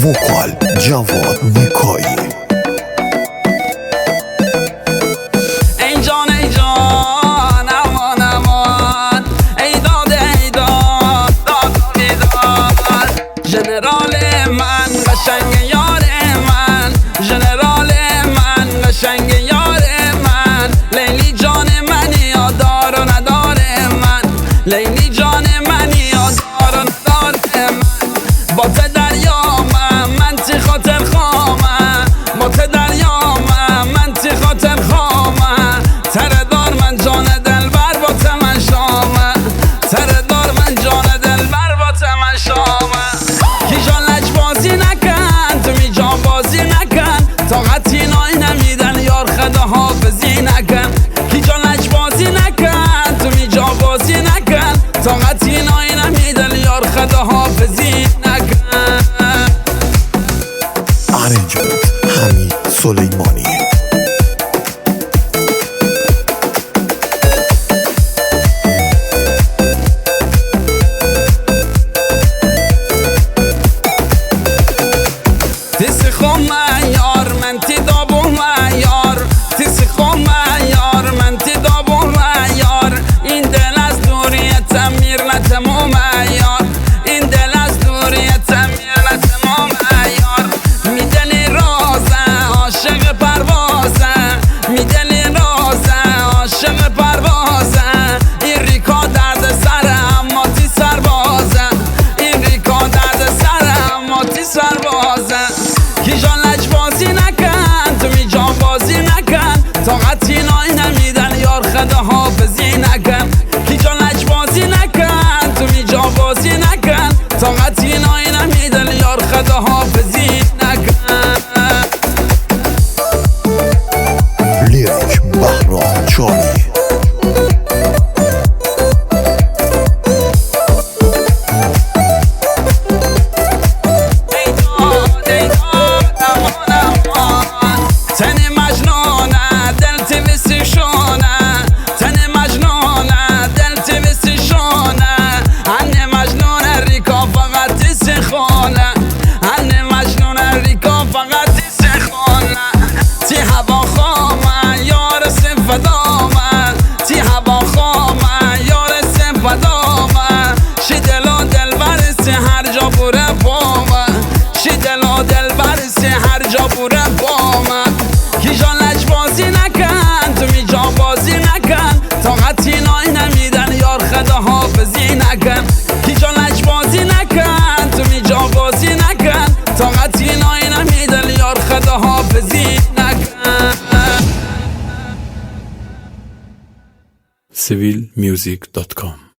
وکال جواد میکایی. ای جان امان امان، ای داد داد بیداد، ژنرال من قشنگ یار من، ژنرال من قشنگ یار من، لیلی جان منی یادار و ندار من، لیلی جان منی یادار و ندار من، با ته دریا من تی خاطر خامم، با ته دریا من تی خاطر خامم، تره دار من جان دلبر با ته من شامم، تره دار من جان دلبر با ته من شامم. کی جان لج بازی نکن، تو می جان بازی نکن، طاقتی نای نمیدن یار خدا حافظی نکن. کی جان لج بازی نکن، تو می جان بازی نکن، طاقتی نای نمیدن یار خدا حافظی نکن. ارنجمنت حمید سلیمانی. تیسی خوم یار من تی دابون یار، تیسی خوم یار من تی دابون یار، این دل از دوریتم میر نتموم یار، این دل از دوریتم میر نتموم یار، میدلی رازه عاشق پروازه، میدلی رازه عاشق پروازه، این ریکا درد سره اما تی سربازه، این ریکا درد سره اما تی سربازه. کی جان لج بازی نکن، تو می جان بازی نکن، طاقتی نای نمیدن یار خدا حافظی نکن. کی جان لج بازی نکن، تو می جان بازی نکن، طاقتی نای نمیدن یار خدا حافظی نکن. لیریک بهرام چامی. تن مجنونه دل تیویسی شونه، تن مجنونه دل تیویسی شونه، هنه مجنونه ریکا فقط تیسی خونه، هنه مجنونه ریکا فقط تیسی خونه. تی هوا خامه یار سفدامه، تی هوا خامه یار سفدامه، شی دلا دل برسی هر جا بوره بامه، شی دلا دل برسی هر جا بوره بامه. کی جان لج بازی نکن، تو می جان بازی نکن، طاقتی نای نمیدن یار خدا حافظی نکن. کی جان لج بازی نکن، تو می جان بازی نکن، طاقتی نای نمیدن یار خدا حافظی نکن. civilmusic.com